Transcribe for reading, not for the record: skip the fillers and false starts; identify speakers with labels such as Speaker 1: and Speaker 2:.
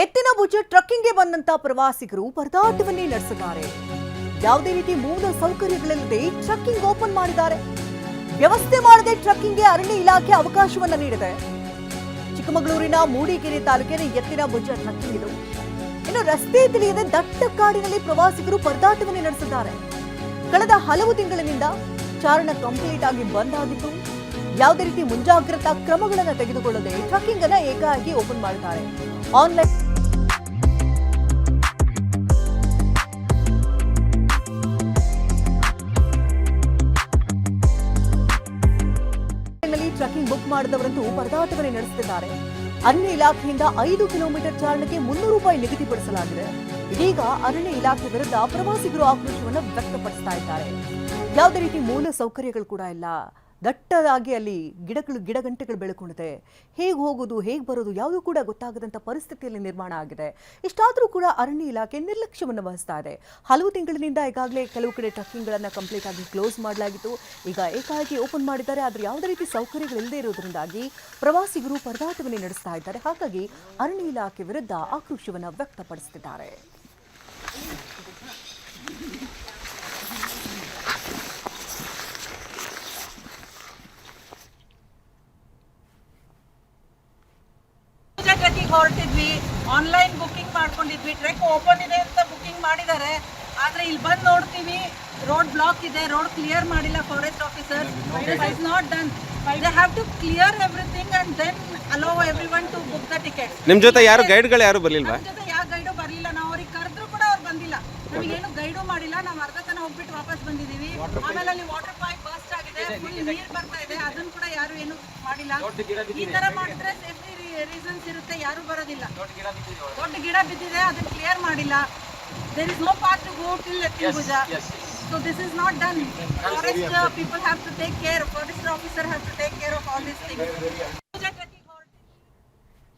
Speaker 1: ಎತ್ತಿನ ಭುಜ ಟ್ರಕ್ಕಿಂಗ್ಗೆ ಬಂದಂತ ಪ್ರವಾಸಿಗರು ಪರದಾಟವನ್ನೇ ನಡೆಸಿದ್ದಾರೆ. ಯಾವುದೇ ರೀತಿ ಮೂಲ ಸೌಕರ್ಯಗಳಿಲ್ಲದೆ ಟ್ರಕ್ಕಿಂಗ್ ಓಪನ್ ಮಾಡಿದ್ದಾರೆ. ವ್ಯವಸ್ಥೆ ಮಾಡದೆ ಟ್ರಕ್ಕಿಂಗ್ಗೆ ಅರಣ್ಯ ಇಲಾಖೆ ಅವಕಾಶವನ್ನ ನೀಡಿದೆ. ಚಿಕ್ಕಮಗಳೂರಿನ ಮೂಡಿಗೆರೆ ತಾಲೂಕಿನ ಎತ್ತಿನ ಭುಜ ಟ್ರಕ್ಕಿಂಗ್ ಇದು. ಇನ್ನು ರಸ್ತೆ ತಿಳಿಯದೆ ದಟ್ಟ ಕಾಡಿನಲ್ಲಿ ಪ್ರವಾಸಿಗರು ಪರದಾಟವನ್ನೇ ನಡೆಸಿದ್ದಾರೆ. ಕಳೆದ ಹಲವು ತಿಂಗಳಿನಿಂದ ಚಾರಣ ಕಂಪ್ಲೀಟ್ ಆಗಿ ಬಂದ್ ಆಗಿತ್ತು. ಯಾವುದೇ ರೀತಿ ಮುಂಜಾಗ್ರತಾ ಕ್ರಮಗಳನ್ನು ತೆಗೆದುಕೊಳ್ಳದೆ ಟ್ರಕ್ಕಿಂಗ್ ಅನ್ನ ಏಕಾಏಕಿ ಓಪನ್ ಮಾಡಿದ್ದಾರೆ. ಆನ್ಲೈನ್ ಟ್ರಕ್ಕಿಂಗ್ ಬುಕ್ ಮಾಡಿದವರಂತೂ ಪರದಾಟವನ್ನೇ ನಡೆಸುತ್ತಿದ್ದಾರೆ. ಅರಣ್ಯ ಇಲಾಖೆಯಿಂದ 5 ಕಿಲೋಮೀಟರ್ ಚಾರಣಕ್ಕೆ 300 ರೂಪಾಯಿ ನಿಗದಿಪಡಿಸಲಾಗಿದೆ. ಇದೀಗ ಅರಣ್ಯ ಇಲಾಖೆ ವಿರುದ್ಧ ಪ್ರವಾಸಿಗರು ಆಕ್ರೋಶವನ್ನು ವ್ಯಕ್ತಪಡಿಸ್ತಾ ಇದ್ದಾರೆ. ಯಾವುದೇ ರೀತಿ ಮೂಲ ಸೌಕರ್ಯಗಳು ಕೂಡ ಇಲ್ಲ. ದಟ್ಟದಾಗಿ ಅಲ್ಲಿ ಗಿಡಗಂಟೆಗಳು ಬೆಳ್ಕೊಂಡಿದೆ. ಹೇಗೆ ಹೋಗೋದು ಹೇಗೆ ಬರೋದು ಯಾವುದೂ ಕೂಡ ಗೊತ್ತಾಗದಂಥ ಪರಿಸ್ಥಿತಿಯಲ್ಲಿ ನಿರ್ಮಾಣ ಆಗಿದೆ. ಇಷ್ಟಾದರೂ ಕೂಡ ಅರಣ್ಯ ಇಲಾಖೆ ನಿರ್ಲಕ್ಷ್ಯವನ್ನು ವಹಿಸ್ತಾ ಇದೆ. ಹಲವು ತಿಂಗಳಿನಿಂದ ಈಗಾಗಲೇ ಕೆಲವು ಕಡೆ ಟ್ರಕ್ಕಿಂಗ್ಗಳನ್ನು ಕಂಪ್ಲೀಟ್ ಆಗಿ ಕ್ಲೋಸ್ ಮಾಡಲಾಗಿತ್ತು. ಈಗ ಏಕಾಏಕಿ ಓಪನ್ ಮಾಡಿದ್ದಾರೆ. ಆದರೆ ಯಾವುದೇ ರೀತಿ ಸೌಕರ್ಯಗಳಿಲ್ಲದೆ ಇರೋದ್ರಿಂದಾಗಿ ಪ್ರವಾಸಿಗರು ಪರದಾಟವನ್ನೇ ನಡೆಸ್ತಾ ಇದ್ದಾರೆ. ಹಾಗಾಗಿ ಅರಣ್ಯ ಇಲಾಖೆ ವಿರುದ್ಧ ಆಕ್ರೋಶವನ್ನು ವ್ಯಕ್ತಪಡಿಸುತ್ತಿದ್ದಾರೆ.
Speaker 2: ಹೊರಟಿದ್ವಿ, ಆನ್ಲೈನ್ ಬುಕಿಂಗ್ ಮಾಡ್ಕೊಂಡಿದ್ವಿ. ಟ್ರೆಕ್ ಓಪನ್ ಇದೆ ಅಂತ ಬುಕಿಂಗ್ ಮಾಡಿದ್ದಾರೆ. ಆದ್ರೆ ಇಲ್ಲಿ ಬಂದು ನೋಡ್ತೀವಿ, ರೋಡ್ ಬ್ಲಾಕ್ ಇದೆ, ರೋಡ್ ಕ್ಲಿಯರ್ ಮಾಡಿಲ್ಲ forest officer. This is not done. They have to clear everything and then allow everyone to book the ticket.
Speaker 3: ನಿಮ್ಮ ಜೊತೆ ಯಾರು ಗೈಡ್ಗಳು ಯಾರು ಬರಲಿಲ್ವಾ?
Speaker 2: ನಮ್ಮ ಜೊತೆ ಯಾವ ಗೈಡು ಬರಲಿಲ್ಲ. ನಾವು ಅವ್ರಿಗೆ ಕರೆದ್ರು ಕೂಡ ಅವ್ರು ಬಂದಿಲ್ಲ. ನಮಗೇನು ಗೈಡು ಮಾಡಿಲ್ಲ. ನಾವು ಅರ್ಧ ತನ ಹೋಗ್ಬಿಟ್ಟು ವಾಪಸ್ ಬಂದಿದ್ದೀವಿ. ಆಮೇಲೆ ಅಲ್ಲಿ ವಾಟರ್ ಪೈಪ್ ಬರ್ಸ್ಟ್ ಆಗಿದೆ, ಫುಲ್ ನೀರು ಬರ್ತಾ ಇದೆ. ಅದನ್ನು ಕೂಡ ಯಾರು ಏನು ಮಾಡಿಲ್ಲ. ಈ ತರ ಮಾಡಿದ್ರೆ ಸೇಫ್ಟಿ ರೀಸನ್ಸ್ ಇರುತ್ತೆ, ಯಾರು ಬರೋದಿಲ್ಲ. ದೊಡ್ಡ ಗಿಡ ಬಿದ್ದಿದೆ, ಅದನ್ನ ಕ್ಲಿಯರ್ ಮಾಡಿಲ್ಲ. There is no path to go till Ettina Bhuja. So this is not done. Forest people have to take care. Forest officer have to take care of all these things.